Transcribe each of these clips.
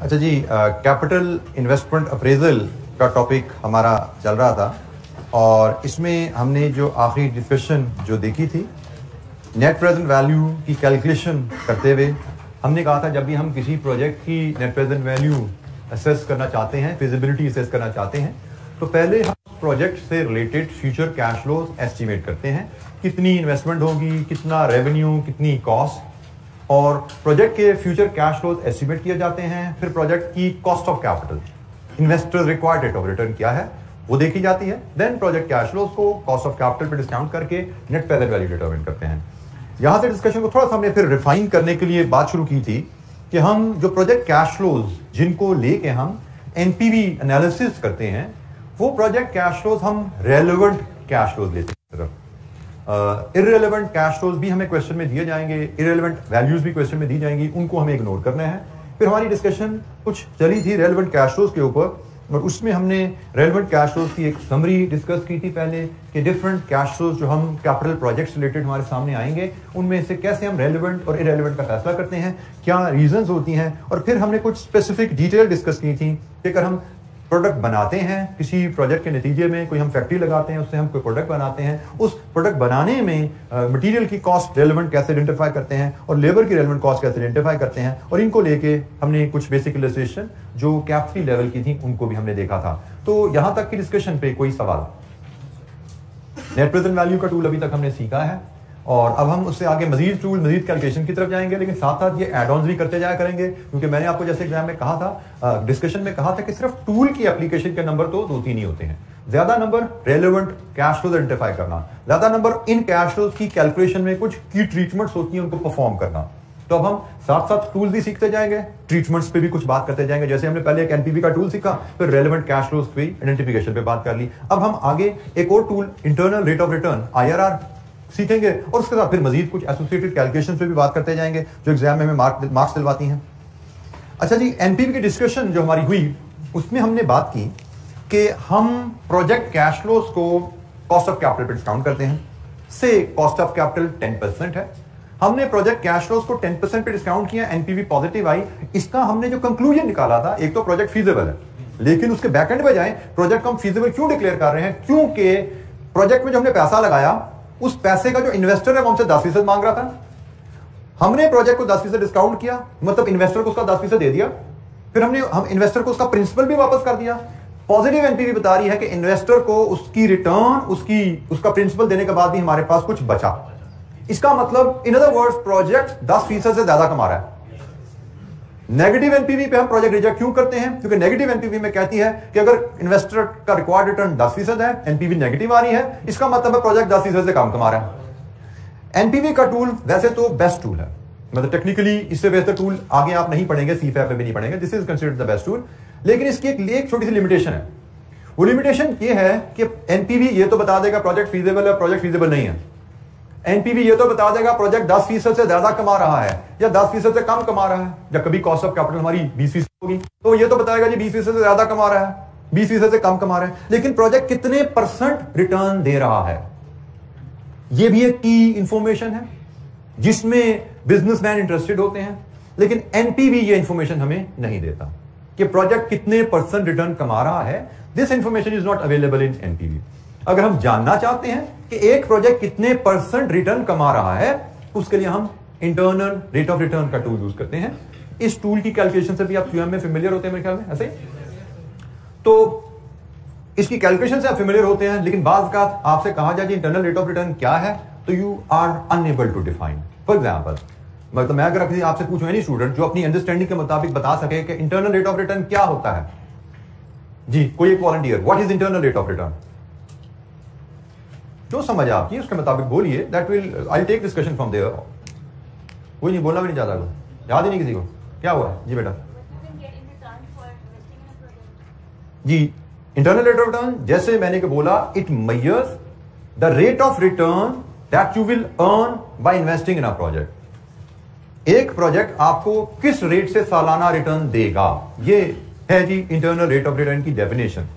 अच्छा जी, capital investment appraisal का topic हमारा चल रहा था और इसमें हमने जो आखिरी डिस्कशन जो देखी थी, नेट प्रेजेंट वैल्यू की कैलकुलेशन करते हुए हमने कहा था जब भी हम किसी प्रोजेक्ट की नेट प्रेजेंट वैल्यू असेस करना चाहते हैं, फिजिबिलिटी असेस करना चाहते हैं, तो पहले हम प्रोजेक्ट से related future cash flow estimate करते हैं, कितनी इन्वेस्टमेंट होगी, कितना रेवेन्यू, कितनी कॉस्ट, और प्रोजेक्ट के फ्यूचर कैश फ्लो एस्टिमेट किए जाते हैं। फिर प्रोजेक्ट की cost of capital, investors required rate of return क्या है वो देखी जाती है। देन प्रोजेक्ट कैश फ्लोज को कॉस्ट ऑफ कैपिटल पे डिस्काउंट करके नेट प्रेजेंट वैल्यू डिटरमाइन करते हैं। यहां से डिस्कशन को थोड़ा सा हमने फिर रिफाइन करने के लिए बात शुरू की थी कि हम जो प्रोजेक्ट कैश फ्लोज जिनको लेके हम एनपीवी एनालिसिस करते हैं, वो प्रोजेक्ट कैश फ्लोज हम रेलेवेंट कैश फ्लोज लेते हैं। इररेलेवेंट कैश फ्लोज भी हमें क्वेश्चन में दिए जाएंगे, इररेलेवेंट वैल्यूज भी क्वेश्चन में दी जाएंगी, उनको हमें इग्नोर करना है। फिर हमारी डिस्कशन कुछ चली थी रेलेवेंट कैश फ्लोज के ऊपर, और उसमें हमने रेलेवेंट कैश फ्लोज की एक समरी डिस्कस की थी पहले कि डिफरेंट कैश फ्लोज जो हम कैपिटल प्रोजेक्ट्स रिलेटेड हमारे सामने आएंगे, उनमें से कैसे हम रेलेवेंट और इररेलेवेंट का फैसला करते हैं, क्या रीजंस होती हैं। और फिर हमने कुछ स्पेसिफिक डिटेल डिस्कस की थी कि अगर हम प्रोडक्ट बनाते हैं किसी प्रोजेक्ट के नतीजे में, कोई हम फैक्ट्री लगाते हैं, उससे हम कोई प्रोडक्ट बनाते हैं, उस प्रोडक्ट बनाने में मटेरियल की कॉस्ट रेलेवेंट कैसे आइडेंटिफाई करते हैं और लेबर की रेलेवेंट कॉस्ट कैसे आइडेंटिफाई करते हैं, और इनको लेके हमने कुछ बेसिक इलस्ट्रेशन जो कैपिटल लेवल की थी उनको भी हमने देखा था। तो यहां तक की डिस्कशन पे कोई सवाल? नेट प्रेजेंट वैल्यू का टूल अभी तक हमने सीखा है और अब हम उससे आगे मजीद टूल, मजीद कैलकुलेशन की तरफ जाएंगे, लेकिन साथ साथ ये एड ऑन्स भी करते जाया करेंगे, क्योंकि मैंने आपको जैसे एग्जाम में कहा था, डिस्कशन में कहा था कि सिर्फ टूल की एप्लीकेशन के नंबर तो 2-3 ही होते हैं। ज्यादा number relevant cash flows identify करना, ज्यादा नंबर इन कैश फ्लोज की कैलकुलेशन में कुछ की ट्रीटमेंट्स होती हैं उनको परफॉर्म करना। तो अब हम साथ साथ टूल भी सीखते जाएंगे, ट्रीटमेंट्स पे भी कुछ बात करते जाएंगे। जैसे हमने पहले एक एनपीवी का टूल सीखा, फिर रेलेवेंट कैश फ्लोज पे आइडेंटिफिकेशन पे बात कर ली। अब हम आगे एक और tool internal rate of return IRR सीखेंगे और उसके साथ फिर मजीद कुछ एसोसिएटेड कैलकुलेशन पे भी बात करते जाएंगे जो एग्जाम में हमें मार्क्स दिलवाती हैं। अच्छा जी, एनपीवी की डिस्कशन जो हमारी हुई उसमें हमने बात की कि हम प्रोजेक्ट कैश फ्लोज को कॉस्ट ऑफ कैपिटल पे डिस्काउंट करते हैं। से कॉस्ट ऑफ कैपिटल 10% है, हमने प्रोजेक्ट कैश फ्लोज को 10% पे डिस्काउंट किया, एनपीवी पॉजिटिव आई। इसका हमने जो कंक्लूजन निकाला था, एक तो प्रोजेक्ट फीजिबल है, लेकिन उसके बैकएंड पे जाएं, प्रोजेक्ट को हम फीजिबल क्यों डिक्लेयर कर रहे हैं? क्योंकि प्रोजेक्ट में जो हमने पैसा लगाया उस पैसे का जो इन्वेस्टर है वो हमसे 10% मांग रहा था। हमने प्रोजेक्ट को 10% डिस्काउंट किया, मतलब इन्वेस्टर को उसका 10% दे दिया, फिर हम इन्वेस्टर को उसका प्रिंसिपल भी वापस कर दिया। पॉजिटिव एनपीवी बता रही है कि इन्वेस्टर को उसकी रिटर्न, उसका प्रिंसिपल देने के बाद भी हमारे पास कुछ बचा। इसका मतलब इन अदर वर्ड्स प्रोजेक्ट 10% से ज्यादा कमा रहा है। नेगेटिव एनपीवी पे हम प्रोजेक्ट रिजेक्ट क्यों करते हैं? क्योंकि नेगेटिव एनपीवी में कहती है कि अगर इन्वेस्टर का रिक्वायर्ड रिटर्न 10% है, एनपीवी नेगेटिव आ रही है, इसका मतलब है प्रोजेक्ट 10% से कम कमा रहा है। एनपीवी का टूल वैसे तो बेस्ट टूल है, मतलब टेक्निकली इससे बेहतर टूल आगे आप नहीं पढ़ेंगे, सीफएफ में भी नहीं पढ़ेंगे, this is considered the best tool. लेकिन इसकी एक छोटी सी लिमिटेशन है। वो लिमिटेशन ये है कि एनपीवी ये तो बता देगा प्रोजेक्ट फीजिबल है, प्रोजेक्ट फीजिबल नहीं है। एनपीवी ये तो बता देगा प्रोजेक्ट 10% से ज्यादा कमा रहा है या 10% से कम कमा रहा है। जब कभी कॉस्ट ऑफ कैपिटल हमारी 20% होगी तो ये तो बताएगा जी 20% से ज्यादा कमा रहा है, 20% से कम कमा रहा है। लेकिन प्रोजेक्ट कितने % रिटर्न दे रहा है, ये भी एक की इंफॉर्मेशन है जिसमें बिजनेसमैन इंटरेस्टेड होते हैं। लेकिन एनपीवी ये इंफॉर्मेशन हमें नहीं देता कि प्रोजेक्ट कितने % रिटर्न कमा रहा है। This information is not available in NPV. अगर हम जानना चाहते हैं कि एक प्रोजेक्ट कितने % रिटर्न कमा रहा है, उसके लिए हम इंटरनल रेट ऑफ रिटर्न का टूल यूज करते हैं। इस टूल की कैलकुलेशन से भी आप क्यूएम में फेमिलियर होते हैं मेरे ख्याल में, ऐसे तो इसकी कैलकुलेशन से आप फेमिलियर होते हैं। लेकिन बाज़ का आपसे कहा जाए इंटरनल रेट ऑफ रिटर्न क्या है, तो you are unable to define. For example, मतलब मैं अगर किसी आपसे पूछूं एनी स्टूडेंट जो अपनी अंडरस्टैंडिंग के मुताबिक बता सके कि इंटरनल रेट ऑफ रिटर्न क्या होता है, जी कोई एक volunteer, what is internal rate of return, जो समझ आपकी उसके मुताबिक बोलिए। That will I take discussion from there. कोई नहीं, बोलना भी नहीं चाहता, को याद ही नहीं किसी को। क्या हुआ जी बेटा? जी इंटरनल रेट ऑफ रिटर्न, जैसे मैंने को बोला, it measures the rate of return that you will earn by investing in a project. एक प्रोजेक्ट आपको किस रेट से सालाना रिटर्न देगा, ये है जी इंटरनल रेट ऑफ रिटर्न की definition.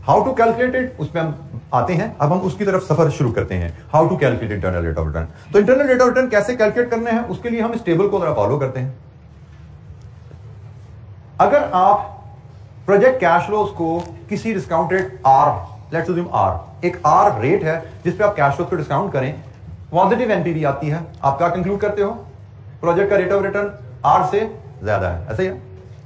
How to calculate it, उसमें हम आते हैं। अब हम उसकी तरफ सफर शुरू करते हैं। How to calculate internal rate of return. तो इंटरनल रेट ऑफ रिटर्न कैसे कैलकुलेट करने हैं, उसके लिए हम इस टेबल को जरा फॉलो करते हैं। अगर आप प्रोजेक्ट कैश फ्लोज को किसी discount rate R, let's assume R, एक आर रेट है जिस पे आप कैश फ्लोज को डिस्काउंट करें, पॉजिटिव एनपीवी आती है, आप क्या कंक्लूड करते हो? प्रोजेक्ट का रेट ऑफ रिटर्न आर से ज्यादा है, ऐसा ही है।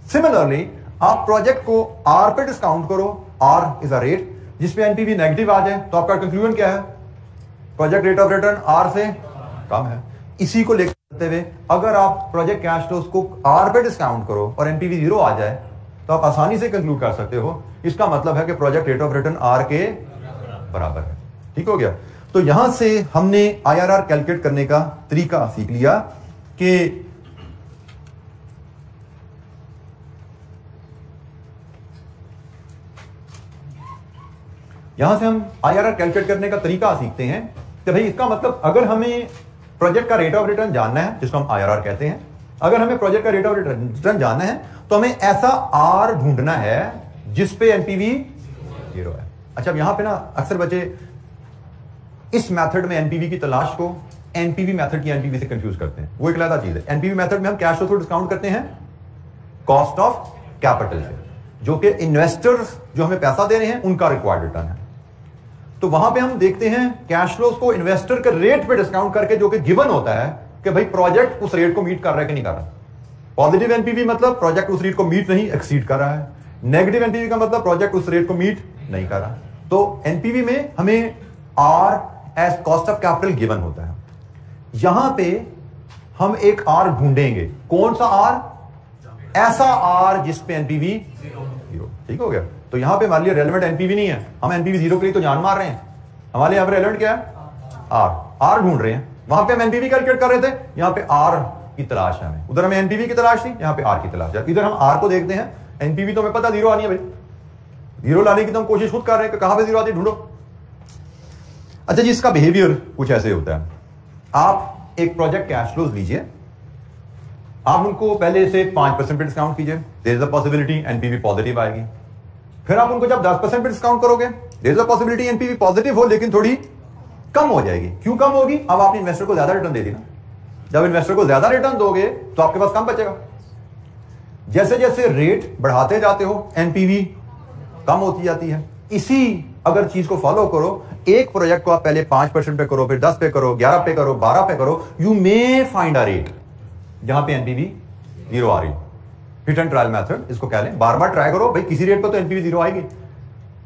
सिमिलरली आप प्रोजेक्ट को आर पे डिस्काउंट करो, आर इज अ रेट जिसपे एनपीवी नेगेटिव आ जाए, तो आपका कंक्लूजन क्या है? Project rate of return R से कम है। इसी को लेकर चलते हुए अगर आप प्रोजेक्ट कैश फ्लोज को आर पे डिस्काउंट करो और एनपीवी 0 आ जाए, तो आप आसानी से कंक्लूड कर सकते हो इसका मतलब है कि project rate of return R के बराबर है। ठीक हो गया? तो यहां से हमने आईआरआर कैलकुलेट करने का तरीका सीख लिया कि यहां से हम आईआरआर कैलकुलेट करने का तरीका सीखते हैं कि भाई इसका मतलब अगर हमें प्रोजेक्ट का रेट ऑफ रिटर्न जानना है, जिसको हम आईआरआर कहते हैं, अगर हमें प्रोजेक्ट का रेट ऑफ रिटर्न जानना है तो हमें ऐसा आर ढूंढना है जिस पे एनपीवी 0 है। अच्छा, अब यहां पे ना अक्सर बच्चे इस मेथड में एनपीवी की तलाश को एनपीवी मेथड की एनपीवी से कंफ्यूज करते हैं। वो एक अलग चीज है। एनपीवी मेथड में हम कैश फ्लो को डिस्काउंट करते हैं कॉस्ट ऑफ कैपिटल से, जो कि इन्वेस्टर्स जो हमें पैसा दे रहे हैं उनका रिक्वायर्ड रिटर्न है। तो वहां पे हम देखते हैं कैश फ्लोज को इन्वेस्टर के रेट पे डिस्काउंट करके, जो कि गिवन होता है कि भाई प्रोजेक्ट उस रेट को मीट कर रहा है कि नहीं कर रहा। पॉजिटिव एनपीवी मतलब प्रोजेक्ट उस रेट को मीट नहीं, एक्सीड कर रहा है। नेगेटिव एनपीवी का मतलब प्रोजेक्ट उस रेट को मीट नहीं कर रहा। तो एनपीवी में हमें R as cost of capital given होता है। यहां पे हम एक आर ढूंढेंगे। कौन सा आर? ऐसा आर जिस पे एनपीवी 0। ठीक हो गया? तो यहां पे हमारे लिए रेलेवेंट एनपीवी नहीं है, हम एनपीवी 0 के लिए तो जान मार रहे हैं। हमारे यहां पे रेलेवेंट क्या है? आर ढूंढ रहे हैं। वहां पे हम एनपीवी कैलकुलेट कर रहे थे, यहां पे आर की तलाश है हमें। उधर हमें एनपीवी की तलाश थी, यहां पे आर की तलाश है। इधर हम आर को देखते हैं, एनपीवी तो हमें पता 0 आनी है भाई, 0 लाने की तो हम कोशिश खुद कर रहे हैं कि कहां पे 0 आती है, ढूंढो। अच्छा जी, इसका बिहेवियर कुछ ऐसे होता है। आप एक प्रोजेक्ट कैश फ्लोज लीजिए, आप उनको पहले से 5% पे डिस्काउंट कीजिए, there is a possibility NPV positive आएगी। फिर आप उनको जब 10% पे डिस्काउंट करोगे, there is a possibility NPV positive हो लेकिन थोड़ी कम हो जाएगी। क्यों कम होगी? अब आपने इन्वेस्टर को ज्यादा रिटर्न दे दी ना। जब इन्वेस्टर को ज्यादा रिटर्न दोगे तो आपके पास कम बचेगा। जैसे जैसे रेट बढ़ाते जाते हो एनपीवी कम होती जाती है। इसी अगर चीज को फॉलो करो, एक प्रोजेक्ट को आप पहले 5% पे करो, फिर 10 पे करो, 11 पे करो, 12 पे करो, you may find a rate जहां पे एनपीवी 0 आ रही। हिट एंड ट्रायल मेथड इसको कह लें। बार बार ट्राई करो भाई, किसी रेट पर तो एनपीवी 0 आएगी।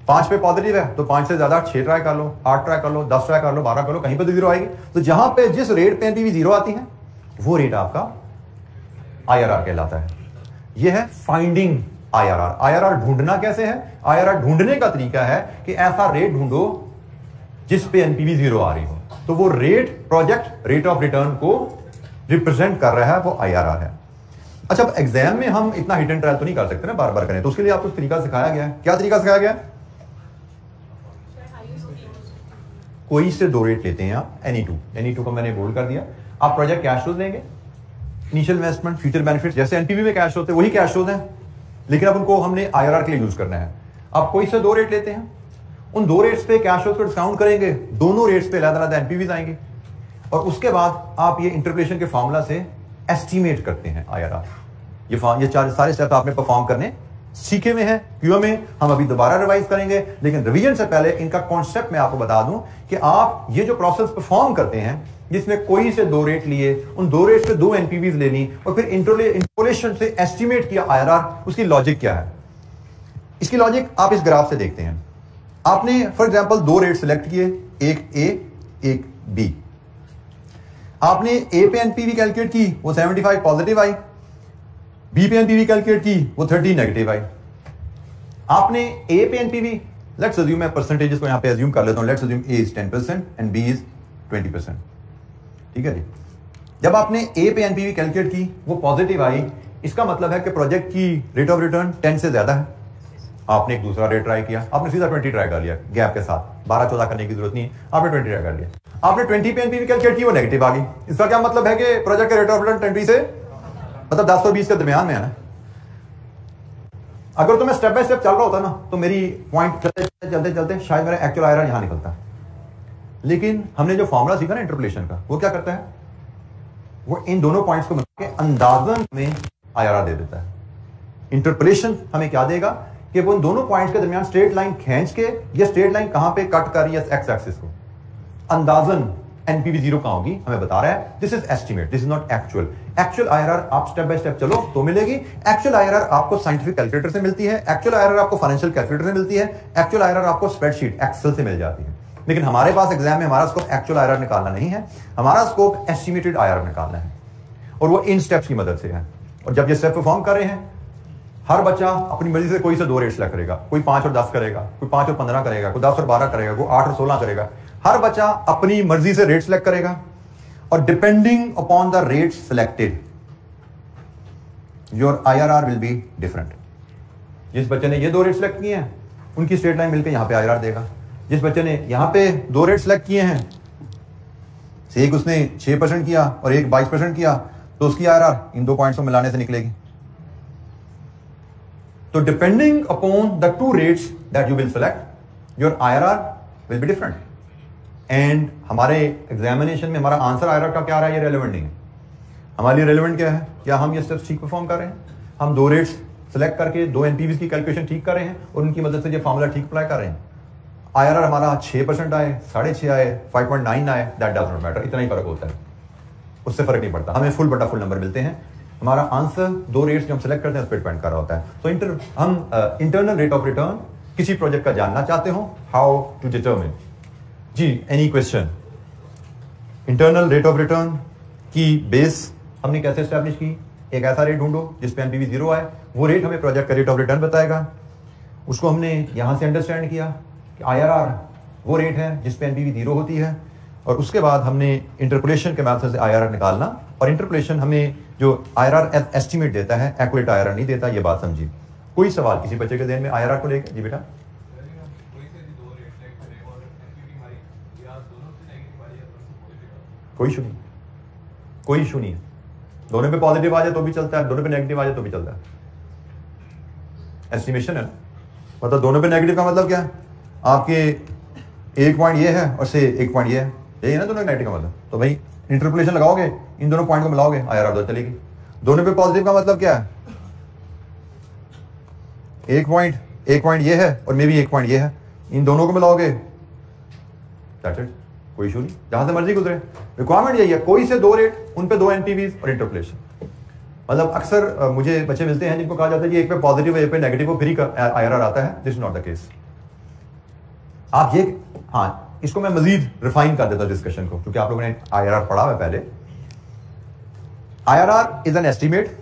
5 पे पॉजिटिव है तो 5 से ज्यादा 6 ट्राई कर लो, 8 ट्राई कर लो, 10 ट्राई कर लो, 12 कर लो, कहीं पे तो 0 आएगी। तो जहां पे जिस रेट पे एनपीवी 0 आती है वो रेट आपका आईआरआर कहलाता है। यह है फाइंडिंग आईआरआर। आईआरआर ढूंढना कैसे है? आईआरआर ढूंढने का तरीका है कि ऐसा रेट ढूंढो जिस पे एनपीवी 0 आ रही हो। तो वो rate project rate of return को रिप्रेजेंट कर रहा है, वो आईआरआर है। अच्छा, अब एग्जाम में हम इतना हिट एंड ट्रायल तो नहीं कर सकते ना, बार बार करें, तो उसके लिए आपको तरीका सिखाया गया है। क्या तरीका सिखाया गया है? कोई से 2 रेट लेते हैं आप, एनी टू को मैंने बोल्ड कर दिया। आप प्रोजेक्ट कैश फ्लोज लेंगे, इनिशियल इन्वेस्टमेंट, फ्यूचर बेनिफिट, जैसे एनपीवी में कैश होते हैं वही कैश फ्लोज हैं, लेकिन अब उनको हमने आईआरआर के लिए यूज करना है। आप कोई से 2 रेट लेते हैं, उन 2 रेट्स पे कैश फ्लोज को डिस्काउंट करेंगे, दोनों रेट्स पे अलग अलग एनपीवीज आएंगे, और उसके बाद आप ये इंटरपोलेशन के फॉर्मूला से एस्टिमेट करते हैं आईआरआर। ये सारे स्टेप आपने परफॉर्म करने सीखे हुए हैं। क्यों में हम अभी दोबारा रिवाइज करेंगे, लेकिन रिवीजन से पहले इनका कॉन्सेप्ट मैं आपको बता दूं कि आप ये जो प्रोसेस परफॉर्म करते हैं, जिसमें कोई से 2 रेट लिए, उन 2 रेट से 2 एनपीवीज ले ली और फिर इंटरपोलेशन से एस्टिमेट किया आईआरआर, उसकी लॉजिक क्या है? इसकी लॉजिक आप इस ग्राफ से देखते हैं। आपने फॉर एग्जांपल 2 रेट सिलेक्ट किए, एक ए एक बी। आपने ए पे एनपीवी कैलकुलेट की, वो 75 पॉजिटिव आई। बी पे एनपीवी कैलकुलेट की, वो 30 नेगेटिव आई। आपने ए पे एनपीवी, लेट्स अज्यूम, मैं परसेंटेजेस को यहां पे अज्यूम कर लेता हूं, let's assume A is 10% and B is 20%। ठीक है जी। जब आपने ए पे एनपीवी कैलकुलेट की, वो पॉजिटिव आई, इसका मतलब है कि प्रोजेक्ट की रेट ऑफ रिटर्न 10 से ज्यादा है। आपने एक दूसरा रेट ट्राई किया, आपने सीधा 20 ट्राई कर लिया गैप के साथ, 12-14 करने की जरूरत नहीं, आपने 20 ट्राई कर लिया। आपने 20 पे एनपीवी कैलकुलेट की, वो नेगेटिव आ गई। इसका क्या मतलब है कि प्रोजेक्ट का रेट ऑफ रिटर्न 20 से मतलब 10 और 20 के दरमियान में है ना। अगर तो मैं स्टेप बाय स्टेप चल रहा होता ना, तो मेरी पॉइंट चलते चलते शायद मेरा एक्चुअल आईआरआर यहां निकलता। लेकिन हमने जो फॉर्मूला सीखा ना इंटरपोलेशन का, वो क्या करता है? वो इन दोनों पॉइंट्स को मिला के अंदाजन में आईआरआर दे देता है। इंटरपोलेशन हमें क्या देगा कि वो उन दोनों पॉइंट्स के दरमियान स्ट्रेट लाइन खींच के ये स्ट्रेट लाइन कहां पे कट कर रही है एक्स एक्सिस को, अंदाजन एनपीवी जीरो कहां होगी हमें बता रहा है। This is estimate, this is not actual. Actual IRR आप स्टेप बाय स्टेप चलो तो मिलेगी। एक्चुअल आईआरआर आपको साइंटिफिक कैलकुलेटर से मिलती है, एक्चुअल आईआरआर आपको फाइनेंशियल कैलकुलेटर से मिलती है, एक्चुअल आईआरआर आपको स्प्रेडशीट एक्सेल से मिल जाती है। लेकिन हमारे पास एग्जाम में हमारा स्कोप एक्चुअल आईआरआर निकालना नहीं है, हमारा स्कोप एस्टिमेटेड आईआरआर निकालना है, और वो इन स्टेप्स की मदद से है। और जब ये स्टेप परफॉर्म कर रहे हैं, हर बच्चा अपनी मर्जी से कोई से 2 रेट सेलेक्ट करेगा, कोई 5 और 10 करेगा, कोई 5 और 15 करेगा, कोई 10 और 12 करेगा, कोई 8 और 16 करेगा। हर बच्चा अपनी मर्जी से रेट सेलेक्ट करेगा, और depending upon the rate selected your IRR will be different. जिस बच्चे ने ये 2 रेट सेलेक्ट किए हैं उनकी स्ट्रेट लाइन मिलकर यहां पे आईआरआर देगा। जिस बच्चे ने यहां पे 2 रेट सेलेक्ट किए हैं, एक उसने 6% किया और एक 22% किया, तो उसकी आईआरआर इन 2 पॉइंट्स को मिलाने से निकलेगी। तो depending upon the 2 rates that you will select your IRR will be different. And हमारे एग्जामिनेशन में हमारा आंसर आईआरआर का क्या आ रहा है ये रेलेवेंट नहीं है। हमारे लिए रेलेवेंट क्या है, क्या हम ये स्टेप्स ठीक परफॉर्म कर रहे हैं, हम 2 रेट्स सेलेक्ट करके 2 एनपीवीज की कैलकुलेशन ठीक कर रहे हैं और उनकी मदद से ये फॉर्मूला ठीक अप्लाई कर रहे हैं। आईआरआर हमारा 6% आए, 6.5 आए, 5.9 आए, दैट डज नॉट मैटर, इतना ही फर्क होता है, उससे फर्क नहीं पड़ता, हमें फुल बटा फुल नंबर मिलते हैं। हमारा आंसर 2 रेट्स जो हम सेलेक्ट करते हैं उस पर डिपेंड कर रहा होता है। तो हम इंटरनल रेट ऑफ रिटर्न किसी प्रोजेक्ट का जानना चाहते हो, हाउ टू डिटरमिन। जी, any question? Internal rate of return की बेस हमने कैसे एस्टैब्लिश की? एक ऐसा रेट ढूंढो जिसपे एनपीवी 0 आए, वो रेट हमें प्रोजेक्ट का रेट ऑफ रिटर्न बताएगा। उसको हमने यहां से अंडरस्टैंड किया कि आईआरआर वो रेट है जिसपे एनपीवी 0 होती है, और उसके बाद हमने इंटरपोलेशन के मेथड से आईआरआर निकालना। और इंटरपोलेशन हमें जो आईआरआर एस्टिमेट देता है, एक्यूरेट आईआरआर नहीं देता, ये बात समझी। कोई सवाल किसी बच्चे के ध्यान में आईआरआर को लेकर? जी बेटा, कोई इशू नहीं, कोई इशू नहीं है। दोनों पे पॉजिटिव आ जाए तो भी चलता है, दोनों पे नेगेटिव आ जाए तो भी चलता है। एस्टिमेशन है ना, मतलब दोनों पे नेगेटिव का मतलब क्या है, आपके एक पॉइंट ये है और से एक पॉइंट ये है, यही है ना दोनों नेगेटिव का मतलब। तो भाई इंटरपोलेशन लगाओगे, इन दोनों पॉइंट को मिलाओगे, आईआरआर 2 चलेगी। दोनों पे पॉजिटिव का मतलब क्या है, एक पॉइंट ये है और मे भी एक पॉइंट ये है, इन दोनों को मिलाओगे, दैट्स इट, कोई इशू नहीं, जहां से मर्जी गुजरे। रिक्वायरमेंट यही है, कोई से 2 रेट, उन पे 2 एनपीवीज और इंटरपोलेशन। मतलब अक्सर मुझे बच्चे मिलते हैं जिनको कहा जाता है कि एक पे पॉजिटिव है एक पे नेगेटिव हो, फ्री का आईआरआर आता है। This is not the case. आप ये, हाँ, इसको मैं मजीद रिफाइन कर देता हूं डिस्कशन को, क्योंकि आप लोगों ने आईआरआर पढ़ा है पहले। आईआरआर इज एन एस्टिमेट,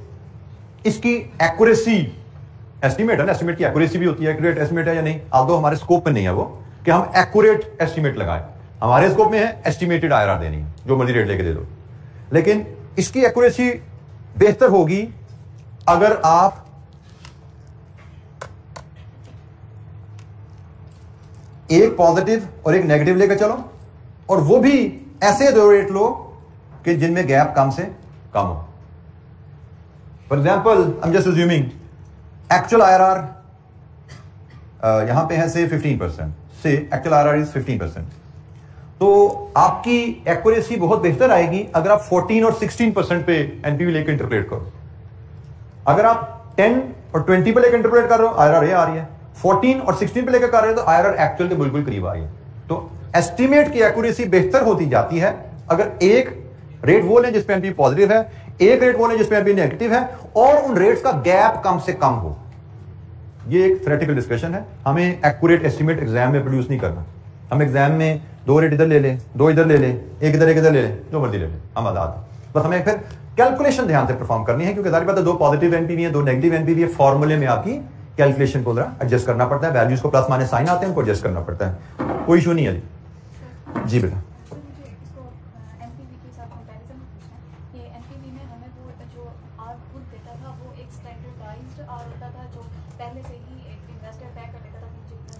इसकी एक्यूरेसी, एस्टिमेट है ना, एस्टिमेट की एक्यूरेसी भी होती है, एक्यूरेट एस्टिमेट है या नहीं, आप दो हमारे स्कोप में नहीं है वो कि हम एक्यूरेट एस्टिमेट लगाएं। हमारे स्कोप में है एस्टिमेटेड आईआरआर देनी है, जो मर्जी रेट लेके दे दो। लेकिन इसकी एक्यूरेसी बेहतर होगी अगर आप एक पॉजिटिव और एक नेगेटिव लेकर चलो, और वो भी ऐसे 2 रेट लो कि जिनमें गैप कम से कम हो। For example, I am just assuming actual IRR यहां पे है से 15%, से एक्चुअल आईआरआर इज 15%, तो आपकी एक्यूरेसी बहुत बेहतर आएगी अगर आप 14 और 16% पे एनपीवी लेकर इंटरप्रेट करो। अगर आप 10 और 20 पे लेकर इंटरप्रेट कर रहे हो, आईआरआर ये आ रही है, 14 और 16 पे लेकर कर रहे हो तो आईआरआर एक्चुअल के बिल्कुल करीब आ रही है। तो एस्टिमेट की एक्यूरेसी बेहतर होती जाती है अगर एक रेट वो लें जिसपे एनपीवी पॉजिटिव है, एक रेट वो लें जिसपे एनपीवी नेगेटिव है, और उन रेट्स का गैप कम से कम हो। ये एक थ्योरेटिकल डिस्कशन है, हमें एक्यूरेट एस्टिमेट एग्जाम में प्रोड्यूस नहीं करना। हम एग्जाम में 2 रेट इधर ले लें, 2 इधर ले लें, एक इधर ले लें, जो मर्जी ले लें, हम आजाद। बस हमें फिर कैलकुलेशन ध्यान से परफॉर्म करनी है, क्योंकि जाहिर बात है 2 पॉजिटिव एनपीवी है, 2 नेगेटिव एनपीवी है, फॉर्मूले में आपकी कैलकुलेशन को जरा एडजस्ट करना पड़ता है, वैल्यूज को प्लस माइनस साइन आते हैं, उनको एडजस्ट करना पड़ता है। कोई इशू नहीं है जी बेटा।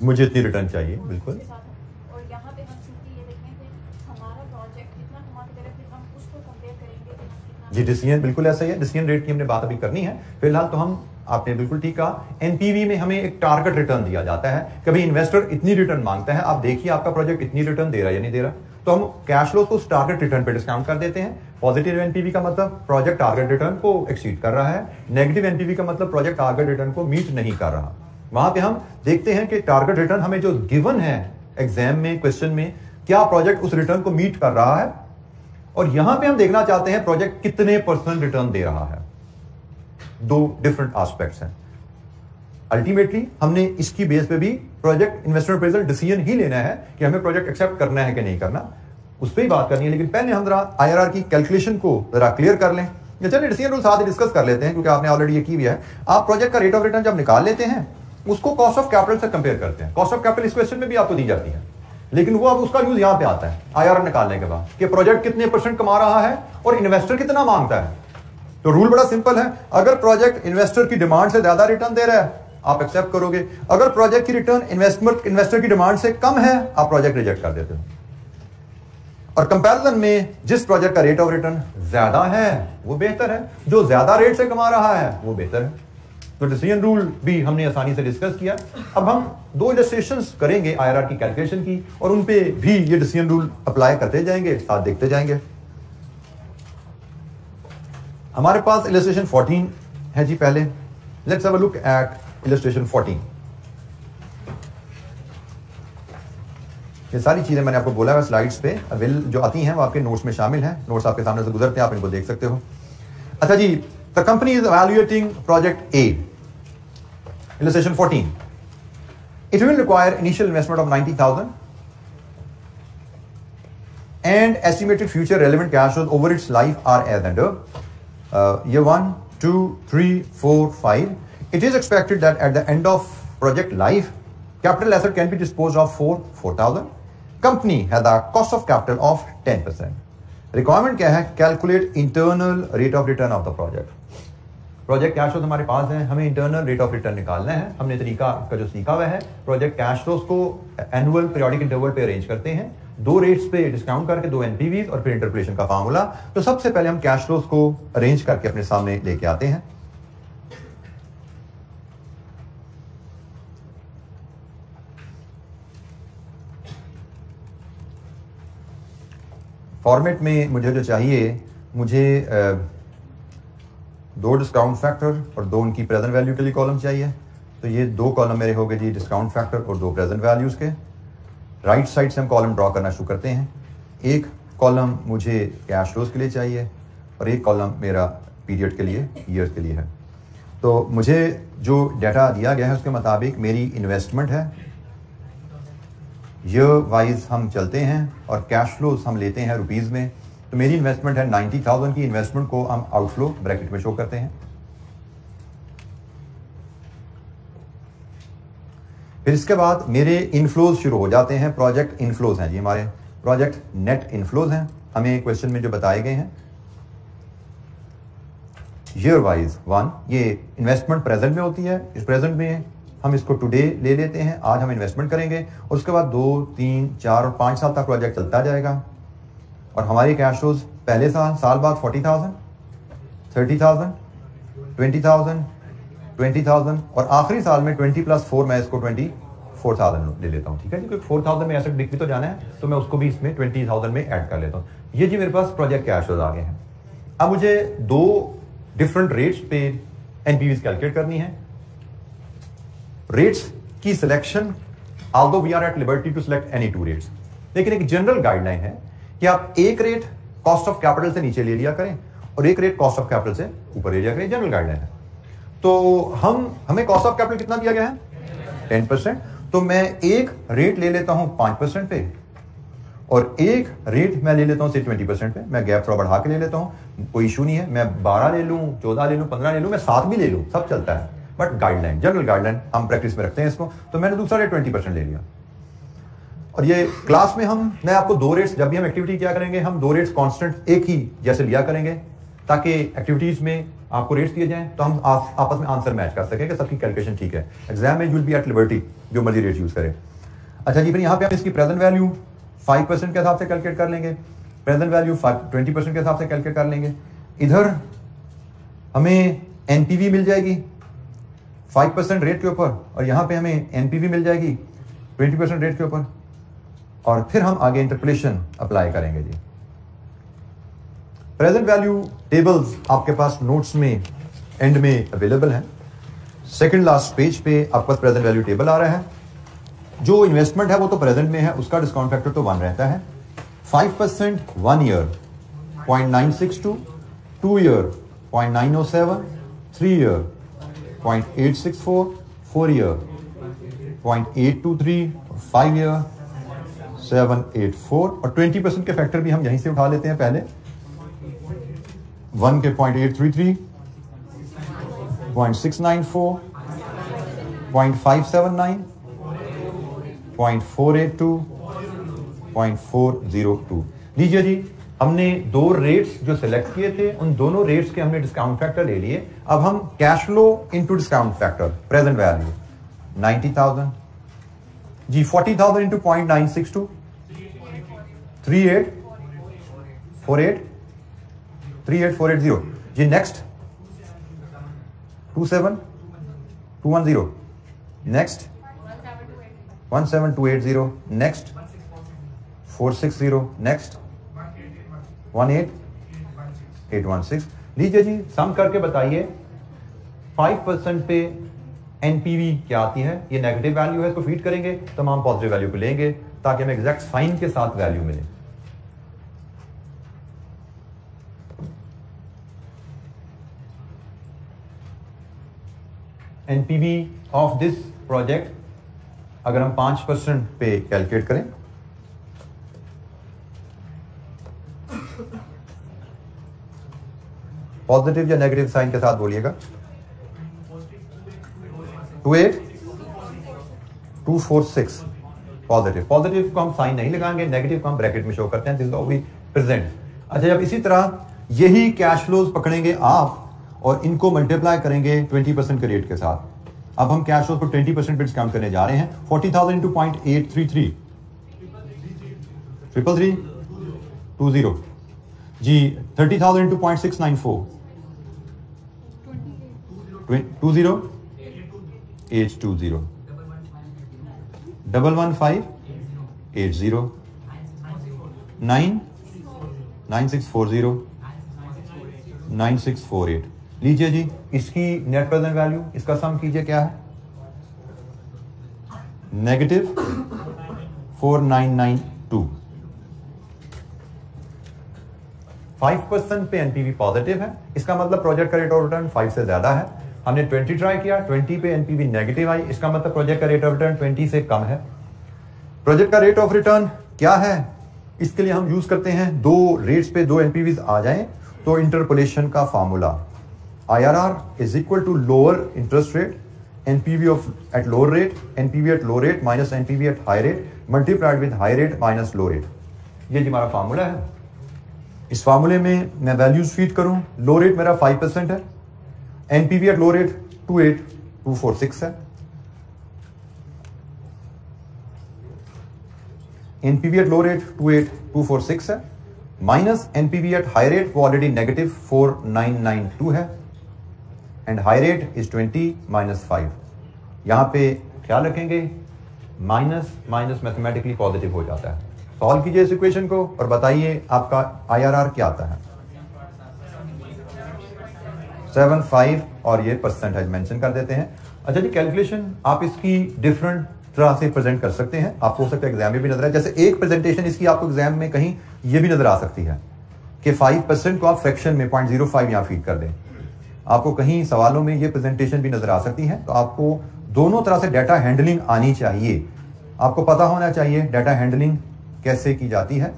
मुझे इतनी रिटर्न चाहिए, बिल्कुल। और यहाँ पे हम सिंपली ये देखें कि हमारा प्रोजेक्ट कितना कमा के दे रहा है, फिर हम उसको कंपेयर करेंगे कि हम कितना। जी, डिसीजन बिल्कुल ऐसा ही है। डिसीजन रेट की हमने बात अभी करनी है। फिलहाल तो हम, आपने बिल्कुल ठीक कहा, एनपीवी में हमें एक टारगेट रिटर्न दिया जाता है। कभी इन्वेस्टर इतनी रिटर्न मांगता है, आप देखिए आपका प्रोजेक्ट इतनी रिटर्न दे रहा है या नहीं दे रहा। तो हम कैश फ्लो को टारगेट रिटर्न पे डिस्काउंट कर देते हैं। पॉजिटिव एनपीवी का मतलब प्रोजेक्ट टारगेट रिटर्न को एक्सीड कर रहा है, नेगेटिव एनपीवी का मतलब प्रोजेक्ट टारगेट रिटर्न को मीट नहीं कर रहा। वहां पे हम देखते हैं कि टारगेट रिटर्न हमें जो गिवन है एग्जाम में, क्वेश्चन में, क्या प्रोजेक्ट उस रिटर्न को मीट कर रहा है, और यहां पे हम देखना चाहते हैं प्रोजेक्ट कितने % रिटर्न दे रहा है। दो डिफरेंट एस्पेक्ट्स हैं। अल्टीमेटली हमने इसकी बेस पे भी प्रोजेक्ट इन्वेस्टमेंट अप्रेजल डिसीजन ही लेना है कि हमें प्रोजेक्ट एक्सेप्ट करना है कि नहीं करना, उस पर ही बात करनी है। लेकिन पहले हम जरा आईआरआर की कैलकुलेशन को जरा क्लियर कर लें। चलिए डिसीजन रूल साथ ही डिस्कस कर लेते हैं, क्योंकि आपने ऑलरेडी ये की हुई है। आप प्रोजेक्ट का रेट ऑफ रिटर्न जब निकाल लेते हैं, उसको कॉस्ट ऑफ कैपिटल से कंपेयर करते हैं। कॉस्ट ऑफ कैपिटल इस क्वेश्चन में भी आपको दी जाती है, लेकिन वो अब उसका यूज यहां पे आता है आईआरआर निकालने के बाद कि प्रोजेक्ट कितने % कमा रहा है और इन्वेस्टर कितना मांगता है। तो रूल बड़ा सिंपल है, अगर प्रोजेक्ट इन्वेस्टर की डिमांड से ज्यादा रिटर्न दे रहा है आप एक्सेप्ट करोगे, अगर प्रोजेक्ट की रिटर्न इन्वेस्टर की डिमांड से कम है आप प्रोजेक्ट रिजेक्ट कर देते हो। और कंपैरिजन में जिस प्रोजेक्ट का रेट ऑफ रिटर्न ज्यादा है वो बेहतर है, जो ज्यादा रेट से कमा रहा है वो बेहतर है। तो डिसीजन रूल भी हमने आसानी से डिस्कस किया। अब हम दो इलस्ट्रेशंस करेंगे आईआरआर की कैलकुलेशन की, और उन पे भी ये डिसीजन रूल अप्लाई करते जाएंगे, साथ देखते जाएंगे। हमारे पास इलस्ट्रेशन 14 है जी। पहले let's have a look at illustration 14। ये सारी चीजें मैंने आपको बोला है स्लाइड्स पे जो आती हैं वो आपके नोट्स में शामिल हैं। नोट्स आपके सामने से गुजरते हैं, आप इनको देख सकते हो। अच्छा जी, the company is evaluating project A. Illustration 14. It will require initial investment of 90,000 and estimated future relevant cash flows over its life are as under. Year 1, 2, 3, 4, 5. It is expected that at the end of project life, capital asset can be disposed of for 4,000. Company has a cost of capital of 10%. Requirement क्या है? Calculate internal rate of return of the project. Project cash flows हमारे पास है, हमें internal rate of return निकालना है। हमने तरीका का जो सीखा हुआ है, प्रोजेक्ट कैश फ्लोज को एनुअल पीरियोडिक इंटरवल पे अरेंज करते हैं, दो रेट्स पे डिस्काउंट करके, दो एनपीवीज और फिर इंटरपोलेशन का फार्मूला। तो सबसे पहले हम कैश फ्लोज को अरेंज करके अपने सामने लेके आते हैं। फॉर्मेट में मुझे जो चाहिए, मुझे दो डिस्काउंट फैक्टर और दो उनकी प्रेजेंट वैल्यू के लिए कॉलम चाहिए। तो ये दो कॉलम मेरे हो गए जी डिस्काउंट फैक्टर और दो प्रेजेंट वैल्यूज के। राइट साइड से हम कॉलम ड्रॉ करना शुरू करते हैं। एक कॉलम मुझे कैश फ्लोज के लिए चाहिए और एक कॉलम मेरा पीरियड के लिए, ईयर्स के लिए है। तो मुझे जो डाटा दिया गया है उसके मुताबिक मेरी इन्वेस्टमेंट है, ईयर वाइज हम चलते हैं और कैश फ्लोज हम लेते हैं रुपीज़ में। तो मेरी इन्वेस्टमेंट है 90,000 की। इन्वेस्टमेंट को हम आउटफ्लो ब्रैकेट में शो करते हैं। फिर इसके बाद मेरे इनफ्लोज शुरू हो जाते हैं। प्रोजेक्ट इनफ्लोज हैं जी, हमारे प्रोजेक्ट नेट इनफ्लोज हैं, हमें क्वेश्चन में जो बताए गए हैं। ईयर वाइज 1, ये इन्वेस्टमेंट प्रेजेंट में होती है। इस प्रेजेंट में हम इसको टुडे ले लेते हैं, आज हम इन्वेस्टमेंट करेंगे, और उसके बाद 2, 3, 4 और 5 साल तक प्रोजेक्ट चलता जाएगा। और हमारी कैश फ्लोज पहले साल बाद 40,000, 30,000, 20,000, 20,000 और आखिरी साल में 20 + 4 मैं इसको 24,000 ले लेता हूँ। ठीक है जी, क्योंकि 4,000 में एसेट बिक्री तो जाना है, तो मैं उसको भी इसमें 20,000 में ऐड कर लेता हूँ। ये जी मेरे पास प्रोजेक्ट कैश फ्लोज आ गए हैं। अब मुझे दो डिफरेंट रेट्स पे एनपीवीज कैलकुलेट करनी है। रेट्स की selection, although we are at liberty to select any two rates, लेकिन एक जनरल गाइडलाइन है कि आप एक रेट कॉस्ट ऑफ कैपिटल से नीचे ले लिया करें और एक रेट कॉस्ट ऑफ कैपिटल से ऊपर ले लिया करें। जनरल गाइडलाइन है। तो हमें कॉस्ट ऑफ कैपिटल कितना दिया गया है? 10%। तो मैं एक रेट ले लेता हूं 5% पे और एक रेट मैं ले लेता हूं से 20% पे। मैं गैप थोड़ा बढ़ा के ले लेता हूं, कोई इशू नहीं है। मैं 12 ले लूं, 14 ले लूं, 15 ले लूं, मैं 7 भी ले लूं, सब चलता है। बट गाइडलाइन, जनरल गाइडलाइन हम प्रैक्टिस में रखते हैं इसको। तो मैंने दूसरा रेट 20% ले लिया। और ये क्लास में मैं आपको दो रेट्स, जब भी हम एक्टिविटी क्या करेंगे, हम दो रेट्स कांस्टेंट एक ही जैसे लिया करेंगे, ताकि एक्टिविटीज में आपको रेट्स दिए जाएं तो हम आपस में आंसर मैच कर सकें कि सबकी कैलकुलेशन ठीक है। एग्जाम में you will be at liberty जो मर्जी रेट यूज करें। अच्छा जी, फिर यहाँ पे हम इसकी प्रेजेंट वैल्यू 5% के हिसाब से कैलकुलेट कर लेंगे, प्रेजेंट वैल्यू 20% के हिसाब से कैलकुलेट कर लेंगे। इधर हमें एनपीवी मिल जाएगी 5% रेट के ऊपर और यहाँ पे हमें एनपीवी मिल जाएगी 20% रेट के ऊपर। और फिर हम आगे इंटरपोलेशन अप्लाई करेंगे जी। प्रेजेंट वैल्यू टेबल्स आपके पास नोट्स में एंड में अवेलेबल है। सेकंड लास्ट पेज पे आपका प्रेजेंट वैल्यू टेबल आ रहा है। जो इन्वेस्टमेंट है वो तो प्रेजेंट में है, उसका डिस्काउंट फैक्टर तो 1 रहता है। 5% 1 year 0.962, 2 year 0.907, 3 year 0.864, 4 year 0.823, 5 year 784 और 20% के फैक्टर भी हम यहीं से उठा लेते हैं पहले। 1 के 0.833, 0.694, 0.579, 0.482, 0.402। लीजिए जी, हमने दो रेट्स जो सिलेक्ट किए थे उन दोनों रेट्स के हमने डिस्काउंट फैक्टर ले लिए। अब हम cash flow into discount factor present value 90,000 जी, 40,000 इंटू 0.962 38,480 जी। Next 27,210 next 17,280 next 460 next 18,816। लीजिए जी, सम करके बताइए 5% पे एनपीवी क्या आती है। ये नेगेटिव वैल्यू है, इसको फीड करेंगे, तमाम पॉजिटिव वैल्यू को लेंगे ताकि हमें एग्जैक्ट साइन के साथ वैल्यू मिले। एनपीवी ऑफ दिस प्रोजेक्ट अगर हम 5% पे कैलकुलेट करें पॉजिटिव या नेगेटिव साइन के साथ बोलिएगा। 28,246 पॉजिटिव। पॉजिटिव को हम साइन नहीं लगाएंगे, नेगेटिव को हम ब्रैकेट में शो करते हैं, दिस इज वी प्रेजेंट। अच्छा, जब इसी तरह यही कैश फ्लोज पकड़ेंगे आप और इनको मल्टीप्लाई करेंगे 20% के रेट के साथ। अब हम कैश फ्लो को 20% पे डिस्काउंट करने जा रहे हैं। 40,000 इंटू 0.833 33320 जी। 30,000 इंटू 0.694 20 820 11580 9 9640 9648। लीजिए जी, इसकी नेट प्रेजेंट वैल्यू, इसका सम कीजिए क्या है, -4992। 5% पे एनपीवी पॉजिटिव है, इसका मतलब प्रोजेक्ट का रेट ऑफ रिटर्न 5 से ज्यादा है। हमने 20 ट्राई किया, 20 पे एनपीवी नेगेटिव आई, इसका मतलब प्रोजेक्ट का रेट ऑफ रिटर्न 20 से कम है। प्रोजेक्ट का रेट ऑफ रिटर्न क्या है, इसके लिए हम यूज करते हैं दो रेट्स पे दो एनपीवीज आ जाएं तो इंटरपोलेशन का formula IRR is equal to lower interest rate, NPV at lower rate, NPV at low rate minus NPV at high rate multiplied with high rate minus low rate। ये जी हमारा formula है। इस फार्मूले में मैं वैल्यूज फीड करूं, लो rate मेरा 5% है, NPV at low rate 28,246 है, NPV at low rate 28,246 है, minus NPV at high rate वो ऑलरेडी नेगेटिव 4992 है, and high rate is 20 minus 5। यहां पे ख्याल रखेंगे माइनस माइनस मैथमेटिकली पॉजिटिव हो जाता है। सॉल्व कीजिए इस इक्वेशन को और बताइए आपका IRR क्या आता है। 75 और ये परसेंटेज मेंशन कर देते हैं। अच्छा जी, कैलकुलेशन आप इसकी डिफरेंट तरह से प्रेजेंट कर सकते हैं। आपको हो सकता है एग्जाम में भी नजर आए, जैसे एक प्रेजेंटेशन इसकी आपको एग्जाम में कहीं ये भी नजर आ सकती है कि 5% को आप फ्रैक्शन में 0.05 यहां फीड कर दें। आपको कहीं सवालों में ये प्रेजेंटेशन भी नजर आ सकती है। तो आपको दोनों तरह से डाटा हैंडलिंग आनी चाहिए। आपको पता होना चाहिए डाटा हैंडलिंग कैसे की जाती है।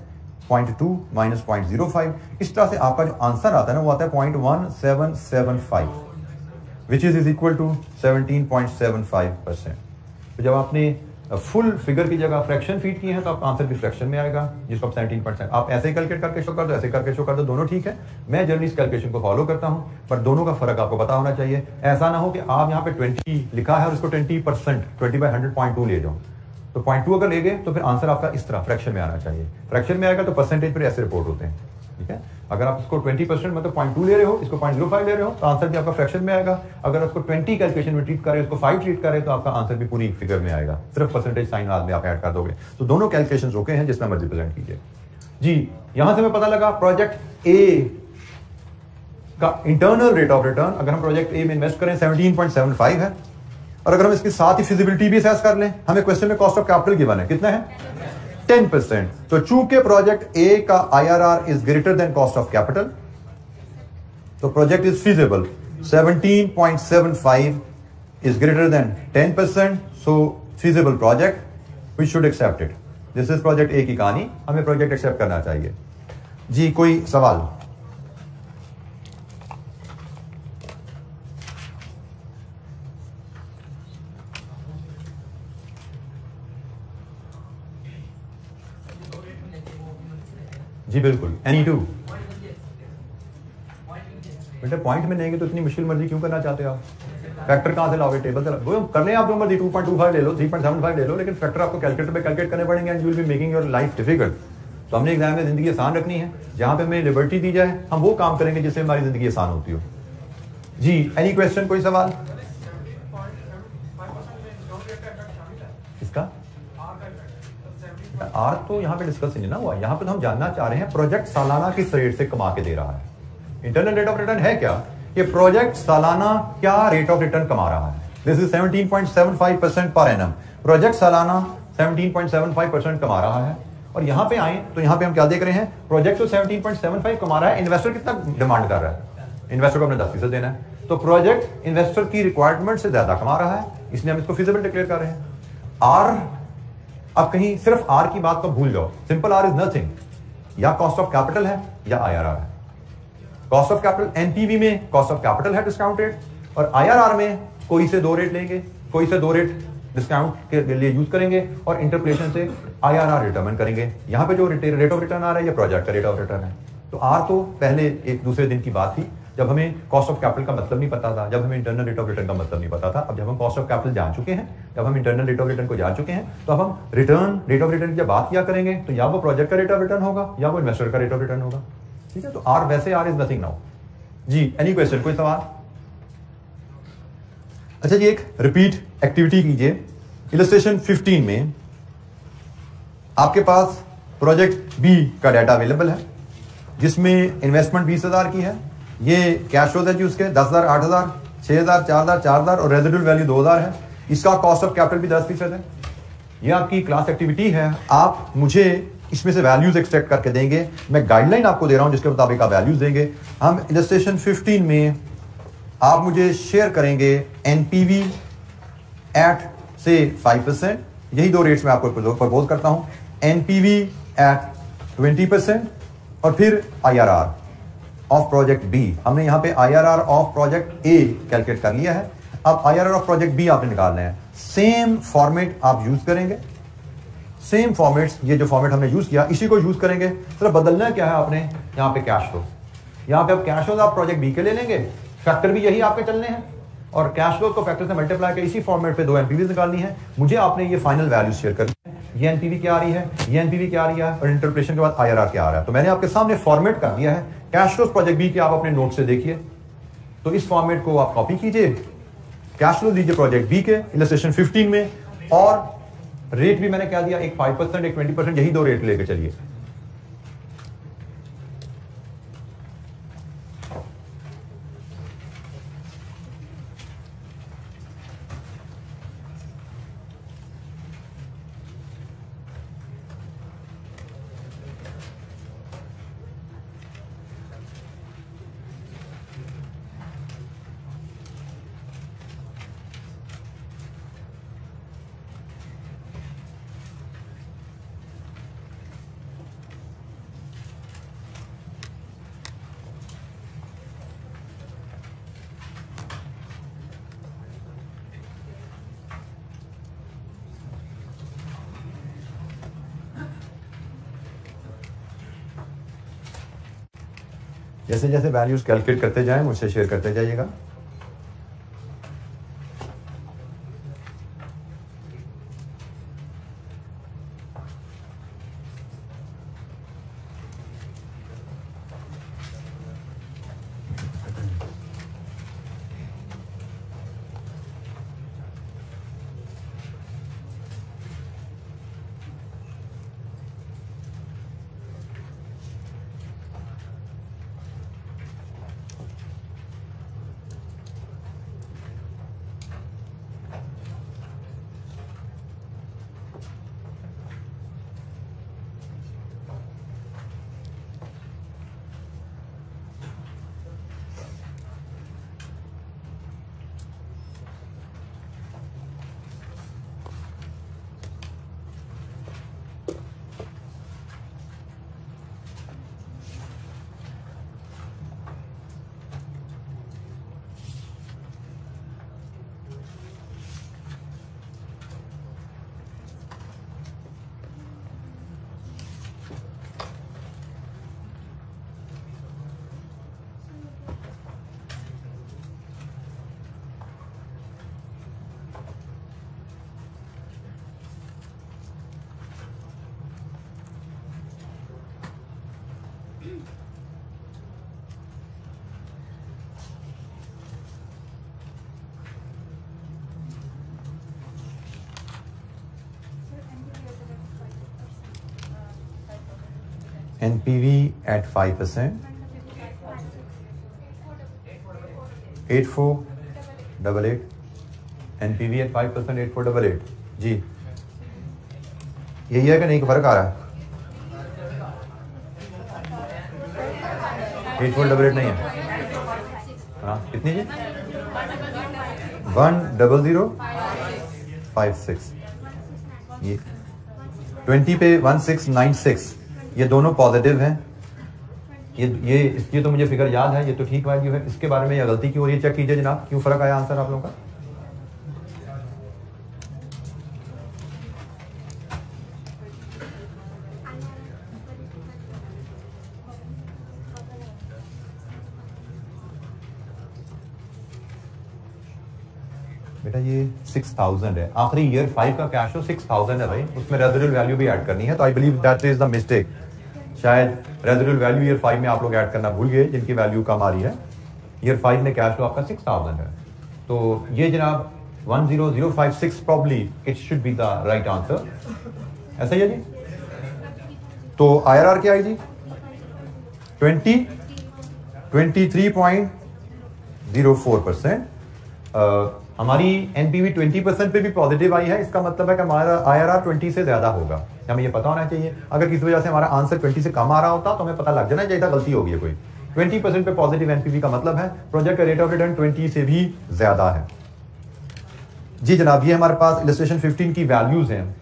0.2 माइनस 0.05, इस तरह से आपका जो आंसर आता है ना वो आता है 0.1775 विच इज इक्वल टू 17.75%। तो जब आपने फुल फिगर की जगह फ्रैक्शन फीड किए हैं तो आपका आंसर भी फ्रैक्शन में आएगा, जिसको आप 17%। आप ऐसे ही कैलकुलेट करके शो कर दो, ऐसे करके शो कर दो, दोनों ठीक है। मैं जनरली इस कैलकुलेशन को फॉलो करता हूं, पर दोनों का फर्क आपको पता होना चाहिए। ऐसा ना हो कि आप यहाँ पे 20 लिखा है और उसको 20%, 20/100.2 ले जाओ। तो 0.2 अगर ले गए तो फिर आंसर आपका इस तरह फ्रैक्शन में आना चाहिए। फ्रैक्शन में आएगा तो परसेंटेज पर ऐसे रिपोर्ट होते हैं। ठीक है। अगर आप इसको 20% मतलब 0.2 ले रहे हो, इसको 0.05 ले रहे हो, तो आंसर भी आपका फ्रैक्शन में आएगा। अगर उसको 20 कैलकुलेशन में ट्रीट कर रहे हो, इसको 5 ट्रीट कर रहे हो, तो आपका आंसर भी पूरी फिगर में आएगा। सिर्फ परसेंटेज साइन बाद में आप ऐड कर दोगे। तो दोनों कैलकुलेशन ओके हैं, जिसमें मर्जी प्रेजेंट कीजिए जी। यहां से हमें पता लगा प्रोजेक्ट ए का इंटरनल रेट ऑफ रिटर्न, अगर हम प्रोजेक्ट ए में इन्वेस्ट करें 17.75 है। और अगर हम इसके साथ ही फिजिबिलिटी भी असेस कर लें, हमें क्वेश्चन में कॉस्ट ऑफ कैपिटल गिवन है, कितना है 10%। तो चूंकि प्रोजेक्ट ए का IRR is greater than cost of capital, तो project is feasible. 17.75 is greater than 10%, so feasible project, we should accept it. This is project A की कहानी, हमें प्रोजेक्ट एक्सेप्ट करना चाहिए जी। कोई सवाल? जी बिल्कुल, एनी टू। बेटा पॉइंट में लेंगे तो इतनी मुश्किल मर्जी क्यों करना चाहते हो आप? फैक्टर कहां से लाओगे? टेबल से वो कर लें आप जो मर्जी, 2.25 ले लो, 3.75 ले लो, लेकिन फैक्टर आपको कैलकुलेटर पे कैलकुलेट करने पड़ेंगे and you will be making your life difficult. तो हमने एग्जाम में जिंदगी आसान रखनी है, जहां पे हमें लिबर्टी दी जाए हम वो काम करेंगे जिससे हमारी जिंदगी आसान होती हो जी। एनी क्वेश्चन, कोई सवाल? इसका आर तो यहाँ पे डिस्कस नहीं ना हुआ। यहाँ पे तो हम जानना चाह रहे हैं प्रोजेक्ट सालाना किस रेट से कमा के दे रहा है। इंटरनल रेट ऑफ रिटर्न है क्या? ये प्रोजेक्ट सालाना क्या रेट ऑफ रिटर्न कमा रहा है। This is 17.75% per annum. Project सालाना 17.75% कमा रहा है। और यहाँ पे आए तो यहाँ पे हम क्या देख रहे हैं, प्रोजेक्ट तो 17.75 कमा रहा है, इन्वेस्टर कितना डिमांड कर रहा है? इन्वेस्टर को हमने 10% देना है, तो प्रोजेक्ट इन्वेस्टर की रिक्वायरमेंट से ज्यादा कमा रहा है, इसलिए हम इसको फिजिबल डिक्लेयर कर रहे हैं। आर, अब कहीं सिर्फ आर की बात को भूल जाओ। सिंपल आर इज नथिंग, या कॉस्ट ऑफ कैपिटल है या IRR है। कॉस्ट ऑफ कैपिटल एनपीवी में कॉस्ट ऑफ कैपिटल है डिस्काउंटेड, और IRR में कोई से 2 रेट लेंगे, कोई से 2 रेट डिस्काउंट के लिए यूज करेंगे और इंटरपोलेशन से IRR डिटरमिन करेंगे। यहां पे जो रेट ऑफ रिटर्न आ रहा है ये प्रोजेक्ट का रेट ऑफ रिटर्न है। तो आर तो पहले एक दूसरे दिन की बात थी, जब हमें कॉस्ट ऑफ कैपिटल का मतलब नहीं पता था, जब हमें इंटरनल रेट ऑफ रिटर्न का मतलब नहीं पता था। अब जब हम कॉस्ट ऑफ कैपिटल जान चुके हैं, जब हम इंटरनल रेट ऑफ रिटर्न को जान चुके हैं, तो अब हम रिटर्न रेट ऑफ रिटर्न की जब बात किया करेंगे तो या वो प्रोजेक्ट का रेट ऑफ रिटर्न होगा या वो इन्वेस्टर का रेट ऑफ रिटर्न होगा। ठीक है, तो आर वैसे आर इज नथिंग नाउ जी। एनी क्वेश्चन, कोई सवाल? अच्छा जी, एक रिपीट एक्टिविटी कीजिए। इलस्ट्रेशन 15 में आपके पास प्रोजेक्ट बी का डाटा अवेलेबल है, जिसमें इन्वेस्टमेंट 20,000 की है। ये कैश फ्लोज है जी उसके 10,000, 8,000, 6,000, 4,000, 4,000 और रेजिडुअल वैल्यू 2,000 है। इसका कॉस्ट ऑफ कैपिटल भी 10% है। ये आपकी क्लास एक्टिविटी है। आप मुझे इसमें से वैल्यूज एक्सट्रैक्ट करके देंगे। मैं गाइडलाइन आपको दे रहा हूं जिसके मुताबिक आप वैल्यूज देंगे। हम इलस्ट्रेशन 15 में आप मुझे शेयर करेंगे एनपीवी एट से 5%, यही 2 रेट्स में आपको प्रपोज करता हूं। एनपीवी एट 20% और फिर IRR ऑफ प्रोजेक्ट बी। हमने यहां पे IRR of project A calculate कर लिया है। अब IRR ऑफ प्रोजेक्ट बी आपने निकालना है। सेम फॉर्मेट आप यूज करेंगे, सेम फॉर्मेट्स, ये जो फॉर्मेट हमने यूज किया इसी को यूज करेंगे। सिर्फ बदलना क्या है आपने, यहाँ पे कैश फ्लो, यहाँ पे अब कैश फ्लो आप प्रोजेक्ट बी के ले लेंगे, फैक्टर भी यही आपके चलने हैं और कैश फ्लो को फैक्टर से मल्टीप्लाई कर इसी फॉर्मेट पे 2 एनपीवी निकालनी है। मुझे आपने ये फाइनल वैल्यू शेयर करनी है। ये एनपीवी क्या आ रही है, ये एनपीवी क्या आ रही है और इंटरप्रेशन के बाद IRR क्या आ रहा है। तो मैंने आपके सामने फॉर्मेट कर दिया है। कैश फ्लो प्रोजेक्ट बी के आप अपने नोट से देखिए, तो इस फॉर्मेट को आप कॉपी कीजिए। कैश फ्लो दीजिए प्रोजेक्ट बी के इलस्ट्रेशन 15 में, और रेट भी मैंने क्या दिया, एक 5%, एक 20%, यही 2 रेट लेके चलिए। जैसे जैसे वैल्यूज कैलकुलेट करते जाएं मुझसे शेयर करते जाइएगा। NPV at 5%, 8488, NPV at 5%, 8488 जी, यही है कि नहीं, फर्क आ रहा है? 8488 नहीं है, हाँ कितनी जी? 10056, ये 20 पे 1696, ये दोनों पॉजिटिव हैं। ये तो मुझे फिगर याद है, ये तो ठीक वैल्यू है। इसके बारे में ये गलती क्यों हो रही है, चेक कीजिए जनाब, क्यों फर्क आया आंसर आप लोगों का? बेटा ये 6000 है, आखिरी ईयर 5 का कैश हो 6000 है भाई, उसमें रेजिडुअल वैल्यू भी ऐड करनी है, तो I believe that is the mistake. शायद रेजिडुअल वैल्यू ईयर 5 में आप लोग ऐड करना भूल गए, जिनकी वैल्यू कम आ रही है। ईयर 5 में कैश फ्लो आपका 6000 है, तो ये जनाब 10056 probably it should be the right answer, ऐसा ही है जी। तो IRR क्या है जी? 23.04%। हमारी NPV 20% पे भी पॉजिटिव आई है, इसका मतलब है कि हमारा IRR 20 से ज्यादा होगा, हमें ये पता होना चाहिए। अगर किसी वजह से हमारा आंसर 20 से कम आ रहा होता तो हमें पता लग जाना चाहिए था गलती हो गई है कोई। 20% पे पॉजिटिव NPV का मतलब है प्रोजेक्ट का रेट ऑफ रिटर्न 20 से भी ज्यादा है जी जनाब। ये हमारे पास इलस्ट्रेशन 15 की वैल्यूज हैं,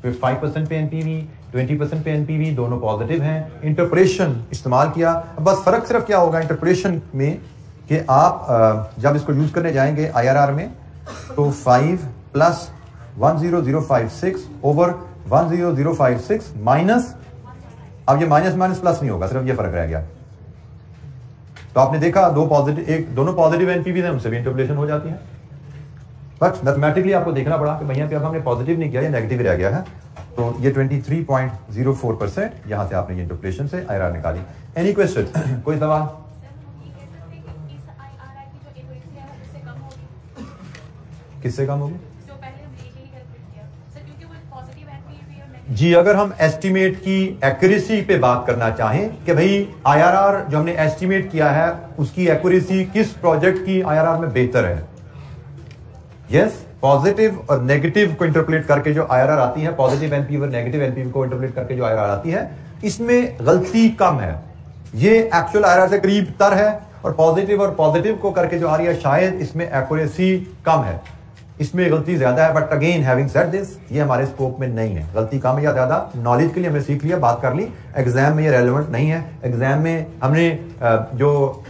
5% पे NPV, 20% पे NPV, दोनों पॉजिटिव हैं। इंटरप्रेशन इस्तेमाल किया, बस फर्क सिर्फ क्या होगा इंटरप्रेशन में कि आप जब इसको यूज करने जाएंगे IRR में, तो 5 प्लस 10056 ओवर 10056 माइनस, अब ये माइनस माइनस प्लस नहीं होगा, सिर्फ ये फर्क रह गया। तो आपने देखा दोनों पॉजिटिव NPV है, उनसे भी इंटरपोलेशन हो जाती है, बट मैथमेटिकली आपको देखना पड़ा कि भैया अब हमने पॉजिटिव नहीं किया, ये नेगेटिव रह गया है। तो ये 23.04%, यहां से आपने ये इंटरपोलेशन से IRR निकाली। एनी क्वेश्चन, कोई सवाल? किससे कम होगी जी? अगर हम एस्टिमेट की एक्यूरेसी पे बात करना चाहें कि भाई IRR जो हमने एस्टिमेट किया है उसकी एक्यूरेसी किस प्रोजेक्ट की IRR में बेहतर है, यस, पॉजिटिव और नेगेटिव को इंटरप्रेट करके जो IRR आती है, पॉजिटिव NPV और नेगेटिव NPV को इंटरप्रेट करके जो IRR आती है, इसमें गलती कम है, ये एक्चुअल IRR से करीब तर है, और पॉजिटिव को करके जो आ रही है शायद इसमें एक्यूरेसी कम है, इसमें गलती ज्यादा है। But again having said this, ये हमारे स्कोप में नहीं है, गलती कम है या ज्यादा, नॉलेज के लिए हमने सीख लिया, बात कर ली, एग्जाम में ये रेलेवेंट नहीं है। एग्जाम में हमने जो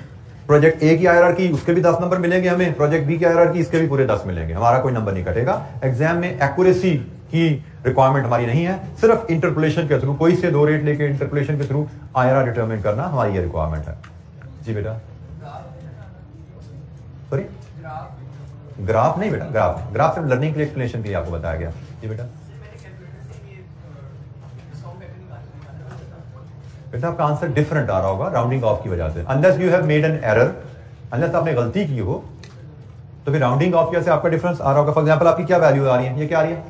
प्रोजेक्ट A की IRR की उसके भी 10 नंबर मिलेंगे, हमें प्रोजेक्ट B की IRR की इसके भी पूरे 10 मिलेंगे, हमारा कोई नंबर नहीं कटेगा। एग्जाम में एक्यूरेसी की रिक्वायरमेंट हमारी नहीं है, सिर्फ इंटरपोलेशन के थ्रू, कोई से 2 रेट लेके इंटरपोलेशन के थ्रू IRR डिटरमिन करना हमारी ये रिक्वायरमेंट है जी। बेटा सॉरी, ग्राफ नहीं बेटा, ग्राफ सिर्फ लर्निंग के लिए, एक्सप्लेनेशन के लिए आपको बताया गया जी। बेटा आपका आंसर डिफरेंट आ रहा होगा राउंडिंग ऑफ की वजह से, unless you have made an error, unless आपने गलती की हो, तो फिर राउंडिंग ऑफ की वजह से आपका डिफरेंस आ रहा होगा। फॉर एग्जांपल आपकी क्या वैल्यू आ रही है, ये क्या आ रही है?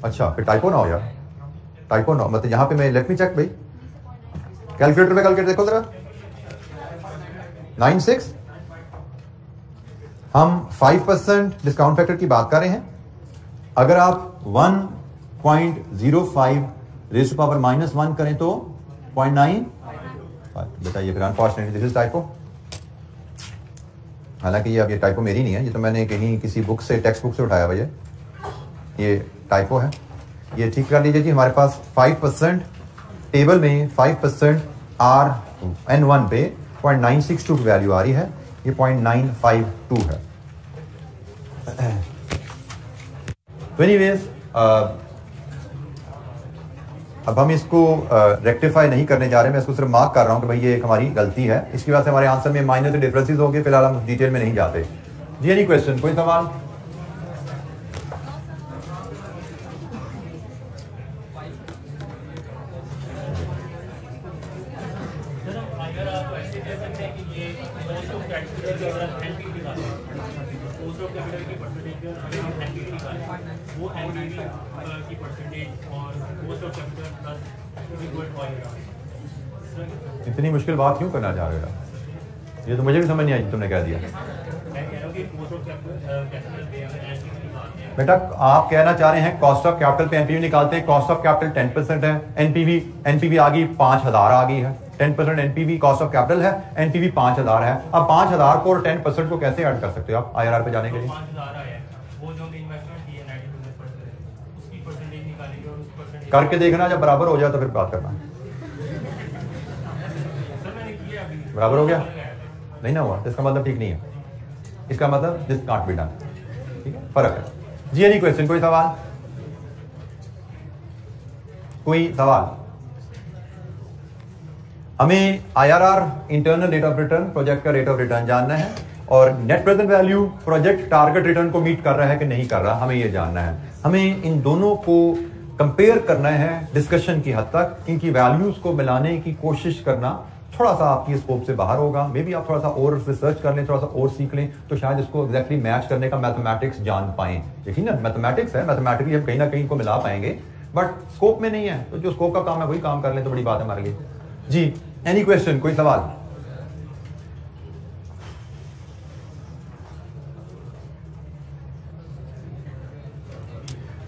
अच्छा, फिर टाइपो ना हो यार, टाइपो ना, मतलब यहाँ पे मैं, लेट मी चेक भाई, कैलकुलेटर पे कैलकुलेट देखो जरा, 96, हम 5% डिस्काउंट फैक्टर की बात कर रहे हैं। अगर आप 1.05 रेज़ टू पावर -1 करें तो 0.9, बेटा ये फिर अनफॉर्चुनेटली दिस इज टाइपो। हालांकि ये अब ये टाइपो मेरी नहीं है, ये तो मैंने कहीं किसी बुक से, टेक्स्ट बुक से उठाया हुआ, ये टाइपो है, ये ठीक कर लीजिए जी। हमारे पास 5% टेबल में 5% RN1 पे 0.962 की वैल्यू आ रही है, ये 0.952 है। तो एनीवेज अब हम इसको रेक्टिफाई नहीं करने जा रहे, मैं इसको सिर्फ मार्क कर रहा हूं कि भाई ये एक हमारी गलती है, इसकी वजह से हमारे आंसर में माइनर से डिफरेंसेस हो गए। फिलहाल हम डिटेल में नहीं जाते जी। एनी क्वेश्चन, कोई सवाल? इतनी मुश्किल बात क्यों करना चाह रहे हो? ये तो मुझे भी समझ नहीं आई तुमने कह दिया। बेटा आप कहना चाह रहे हैं कॉस्ट ऑफ कैपिटल पे एनपीवी निकालते हैं, कॉस्ट ऑफ कैपिटल 10% है, एनपीवी आ गई 5000 आ गई है, 10% एनपीवी कॉस्ट ऑफ कैपिटल है, एनपीवी 5000 है। अब 5000 को और 10% को कैसे ऐड कर सकते हो आप आईआरआर पे जाने के लिए? करके देखना, जब बराबर हो जाए तो फिर बात करना। बराबर हो गया? नहीं ना हुआ, इसका मतलब ठीक नहीं है, इसका मतलब दिस कांट बी डन। ठीक है, फर्क है जी। Any question? कोई सवाल? कोई सवाल? हमें IRR internal rate of return, project का रेट ऑफ रिटर्न जानना है, और net present value project target return को मीट कर रहा है कि नहीं कर रहा, हमें यह जानना है। हमें इन दोनों को कंपेयर करना है डिस्कशन की हद तक। इनकी वैल्यूज को मिलाने की कोशिश करना थोड़ा सा आपकी स्कोप से बाहर होगा। मे बी आप थोड़ा सा और रिसर्च कर लें, थोड़ा सा और सीख लें, तो शायद इसको एग्जैक्टली मैच करने का मैथमेटिक्स जान पाएं। देखिए ना, मैथमेटिक्स है, मैथमेटिकली हम कहीं ना कहीं इनको मिला पाएंगे, बट स्कोप में नहीं है। तो जो स्कोप का काम है वही काम कर लें तो बड़ी बात है हमारे लिए जी। Any question? कोई सवाल?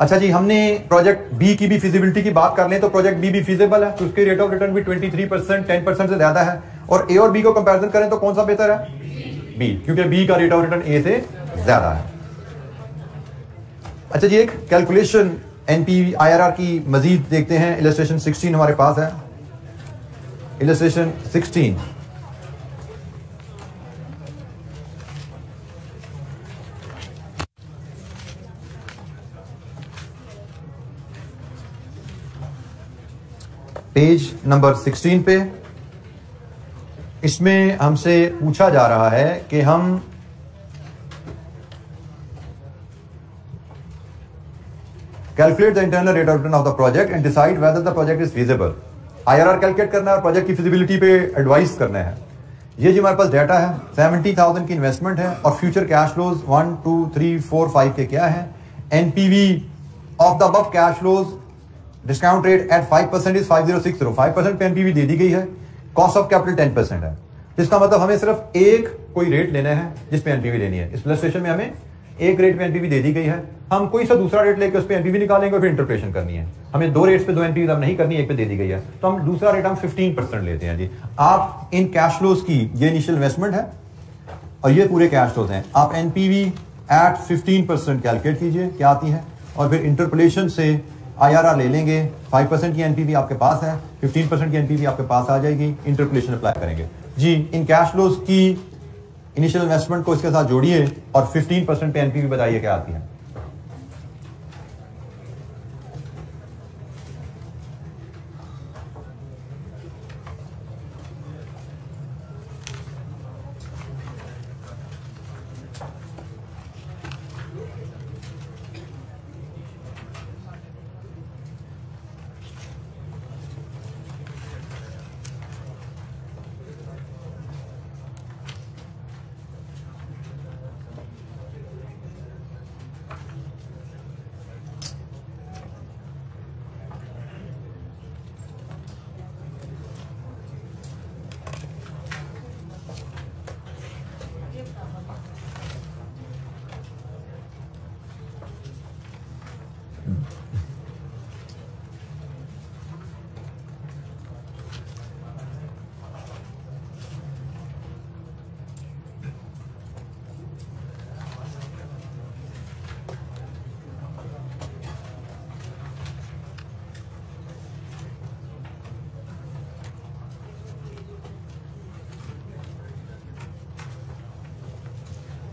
अच्छा जी, हमने प्रोजेक्ट बी की भी फिजिबिलिटी की बात कर लें तो प्रोजेक्ट बी भी फिजिबल है, तो उसके रेट ऑफ रिटर्न भी 23%, 10% से ज्यादा है। और ए और बी को कंपैरिजन करें तो कौन सा बेहतर है? बी, क्योंकि बी का रेट ऑफ रिटर्न ए से ज्यादा है। अच्छा जी, एक कैलकुलेशन एनपीवी आईआरआर की मजीद देखते हैं। इलस्ट्रेशन 16 हमारे पास है। इलस्ट्रेशन 16 पेज नंबर 16 पे, इसमें हमसे पूछा जा रहा है कि हम calculate the internal rate of return of the project and decide whether the project is feasible. IRR calculate करना है और प्रोजेक्ट की फिजिबिलिटी पे एडवाइस करना है। ये जो हमारे पास डाटा है, 70,000 की इन्वेस्टमेंट है और फ्यूचर कैश फ्लोज 1, 2, 3, 4, 5 के क्या है। NPV of the above cash flows discount rate at 5% is 5060। 5% पे एनपीवी दे दी गई है। कॉस्ट ऑफ कैपिटल 10% है। इसका मतलब हमें सिर्फ एक कोई रेट लेना है जिस पे एनपीवी लेनी है। इस इलस्ट्रेशन में हमें एक रेट पे एनपीवी दे दी गई है, हम कोई सा दूसरा रेट लेकर उस पे एनपीवी निकालेंगे और फिर इंटरप्रेशन करनी है। हमें दो रेट्स पे दो एनपीवी अब नहीं करनी, एक पे दे दी गई है, तो हम दूसरा रेट हम 15% लेते हैं जी। आप इन कैश फ्लोज की, ये इनिशियल इन्वेस्टमेंट है और ये पूरे कैश फ्लोज हैं, आप एनपीवी एट 15% कैलकुलेट कीजिए क्या आती है, और फिर इंटरपोलेशन से आईआरआर ले लेंगे। 5% की एनपीवी आपके पास है, 15% की एनपीवी आपके पास आ जाएगी, इंटरपोलेशन अप्लाई करेंगे जी। इन कैश फ्लोज की इनिशियल इन्वेस्टमेंट को इसके साथ जोड़िए और 15% पे एनपीवी बताइए क्या आती है।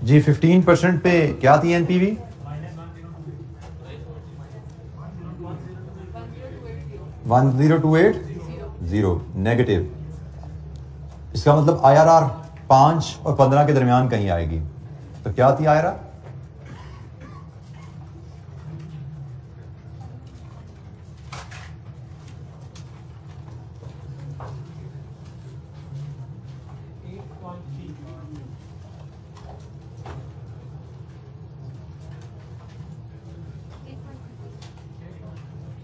जी 15% पे क्या थी एनपीवी? $10,280 नेगेटिव। इसका मतलब आईआरआर 5 और 15 के दरमियान कहीं आएगी। तो क्या थी आईआरआर?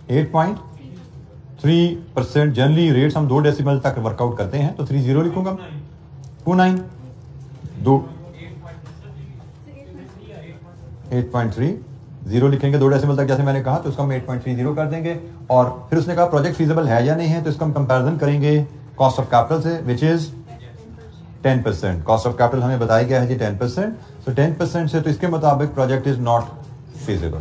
8.3%। जनरली रेट्स हम 2 डेसिमल तक वर्कआउट करते हैं, तो 30 लिखूंगा। 29 8.30 लिखेंगे 2 डेसिमल तक, जैसे मैंने कहा, तो इसको हम 8.30 कर देंगे। और फिर उसने कहा प्रोजेक्ट फीजिबल है या नहीं है, तो इसको हम कंपैरिजन करेंगे कॉस्ट ऑफ कैपिटल से, which is 10%। Cost of capital हमें बताया गया है जी 10%। तो 10% से तो इसके मुताबिक project is not feasible,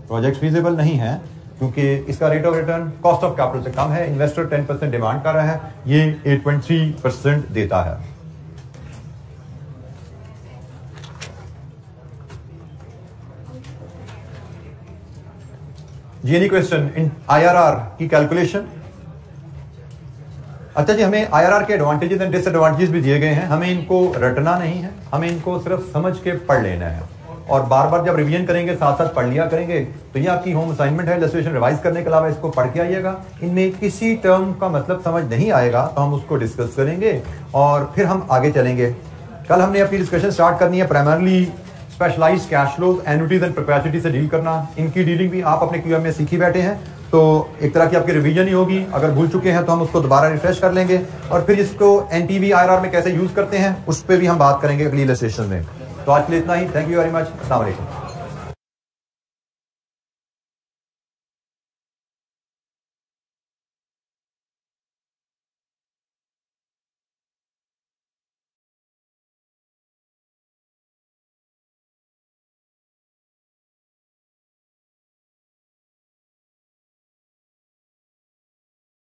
project feasible नहीं है, क्योंकि इसका rate of return cost of capital से कम है। इन्वेस्टर 10% डिमांड कर रहा है, ये 8.3% देता है। जी एनी क्वेश्चन इन IRR की कैलकुलेशन? अच्छा जी, हमें IRR के एडवांटेजेस एंड डिसएडवांटेजेस भी दिए गए हैं, हमें इनको रटना नहीं है, हमें इनको सिर्फ समझ के पढ़ लेना है। और बार बार जब रिवीजन करेंगे साथ साथ पढ़ लिया करेंगे। तो ये आपकी होम असाइनमेंट है, इलस्ट्रेशन रिवाइज करने के अलावा इसको पढ़ के आइएगा। इनमें किसी टर्म का मतलब समझ नहीं आएगा तो हम उसको डिस्कस करेंगे और फिर हम आगे चलेंगे। कल हमने अपनी डिस्कशन स्टार्ट करनी है primarily specialized cash flows, annuities and perpetuity से डील करना। इनकी डीलिंग भी आप अपने QM में सीख ही बैठे हैं, तो एक तरह की आपकी रिवीजन ही होगी। अगर भूल चुके हैं तो हम उसको दोबारा रिफ्रेश कर लेंगे और फिर इसको NPV IRR में कैसे यूज करते हैं उस पर भी हम बात करेंगे अगली इलस्ट्रेशन में। तो आज के लिए इतना ही। Thank you very much. अस्सलाम वालेकुम।